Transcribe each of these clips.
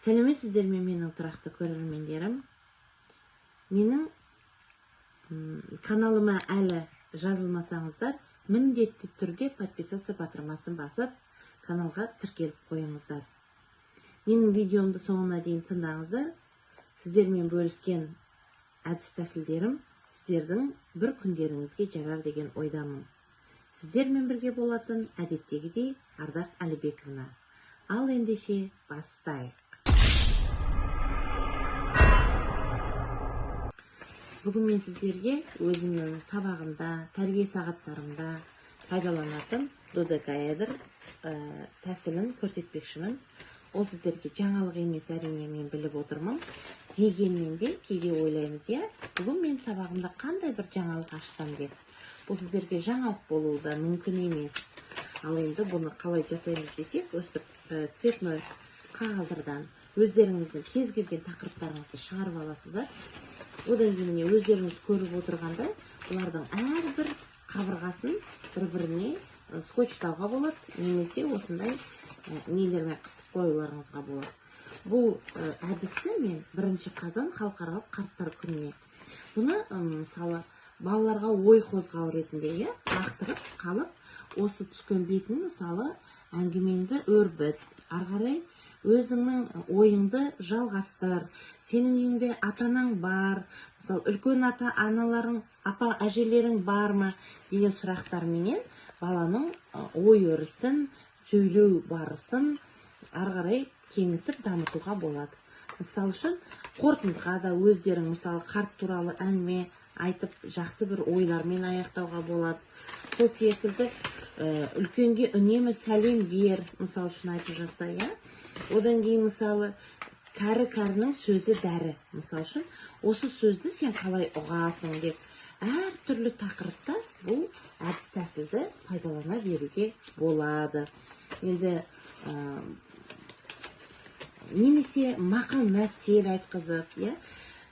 Сәлеметсіздер ме менің тұрақты көрермендерім. Менің каналыма әлі жазылмасаңыздар, міндетті түрде подписаться батырмасын басып, каналға тіркеліп қойыңыздар. Менің видеомды соңына дейін тыңдаңыздар. Сіздермен бөліскен әдіс-тәсілдерім сіздердің бір күндеріңізге жарар деген ойдамын. Сіздермен бірге болатын әдеттегідей Ардақ Әлібековна. Ал ендеше бастайық. Бүгін мен сіздерге өзімнің сабағымда, тәрбие сағаттарымда пайдаланатын додекаэдр тәсілін көрсетпекшімін. Ол сіздерге жаңалық емес, әрине мен біліп отырмын. Дегенмен де кейде ойлаймыз, бүгін мен сабағымда қандай бір жаңалық ашсам деп. Бұл сіздерге жаңалық болуы да мүмкін емес. Ал енді бұны қалай жасаймыз десек, өстіп цветной қағаздардан өздеріңіздің кез келген тақырыптарыңызды шығарып аласыздар. Одан кейін өздеріңіз көріп отырғандай, бұлардың әрбір қабырғасын бір-біріне скотчтауға болады, немесе осындай нелермен қысып қоюларыңызға болады. Бұл әдісті мен 1 қазан халықаралық қарттар күніне, бұны мысалы балаларға ой қозғау ретінде лақтырып қалып, осы түскен бетін мысалы әңгімеңді өрбіт, ары қарай өзіңнің ойыңды жалғастыр. Сенің үйіңде ата-анаң бар, мысалы үлкен ата-аналарың, апа-әжелерің бар ма деген сұрақтарменен баланың ой өрісін, сөйлеу барысын ары қарай кеңітіп дамытуға болады. Мысалы үшін қорытындыға да өздерің мысалы қарт туралы әңгіме айтып, жақсы бір ойлармен аяқтауға болады. Сол секілді үлкенге үнемі сәлем бер, мысалы үшін айтып жатса, одан кейін мысалы кәрі-кәрінің сөзі дәрі, мысалы үшін осы сөзді сен қалай ұғасың деп әр түрлі тақырыпта бұл әдіс-тәсілді пайдалана беруге болады. Енді немесе мақал-мәтел айтқызып,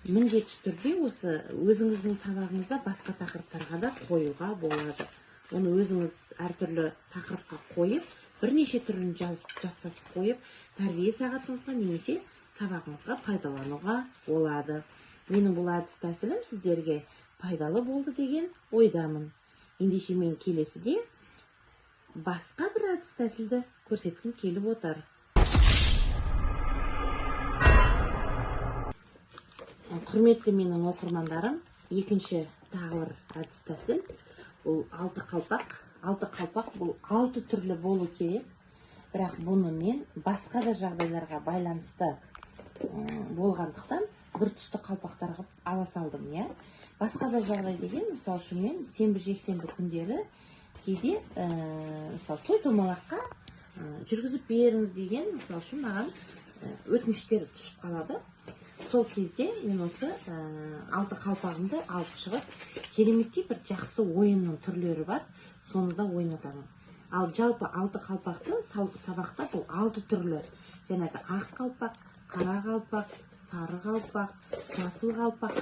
міндетті түрде осы өзіңіздің сабағыңызда басқа тақырыптарға да қоюға болады. Оны өзіңіз әртүрлі тақырыпқа қойып, бірнеше түрін жасап қойып, тәрбие сағатыңызға немесе сабағыңызға пайдалануға болады. Менің бұл әдіс-тәсілім сіздерге пайдалы болды деген ойдамын. Ендеше мен келесіде басқа бір әдіс-тәсілді көрсеткім келіп отыр. Құрметті менің оқырмандарым, екінші тағы бір әдіс-тәсіл. Бұл 6 қалпақ. 6 қалпақ бұл 6 түрлі болу керек. Бірақ бұны мен басқа да жағдайларға байланысты болғандықтан бір түсті қалпақтар қылып ала салдым. Басқа да жағдай деген, мысалы үшін мен сенбі-жексенбі күндері кейде мысалы той-томалаққа жүргізіп беріңіз деген, мысалы үшін маған өтініштер түсіп қалады. Сол кезде мен осы 6 қалпағымды алып шығып, кереметтей бір жақсы ойынның түрлері бар, соны да ойнатамын. Ал жалпы 6 қалпақты сабақта бұл 6 түрлі. Жаңағы ақ қалпақ, қара қалпақ, сары қалпақ, жасыл қалпақ,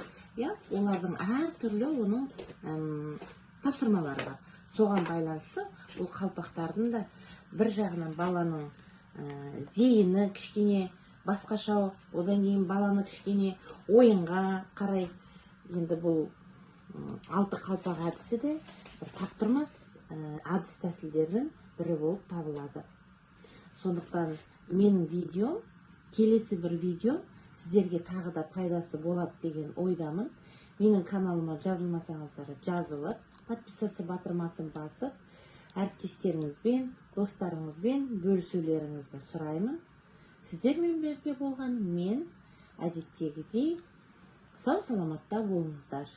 олардың әр түрлі оның тапсырмалары бар. Соған байланысты бұл қалпақтардың да бір жағынан баланың зейіні кішкене басқаша, одан кейін баланы кішкене ойынға қарай. Енді бұл 6 қалпақ әдісі де таптырмас әдіс-тәсілдердің бірі болып табылады. Сондықтан менің видеом, келесі бір видео сіздерге тағы да пайдасы болады деген ойдамын. Менің каналыма жазылмасаңыздар, жазылып, подписаться батырмасын басып, әріптестеріңізбен, достарыңызбен бөлісулеріңізді сұраймын. Сіздермен бірге болған мен әдеттегідей сау-саламатта болыңыздар.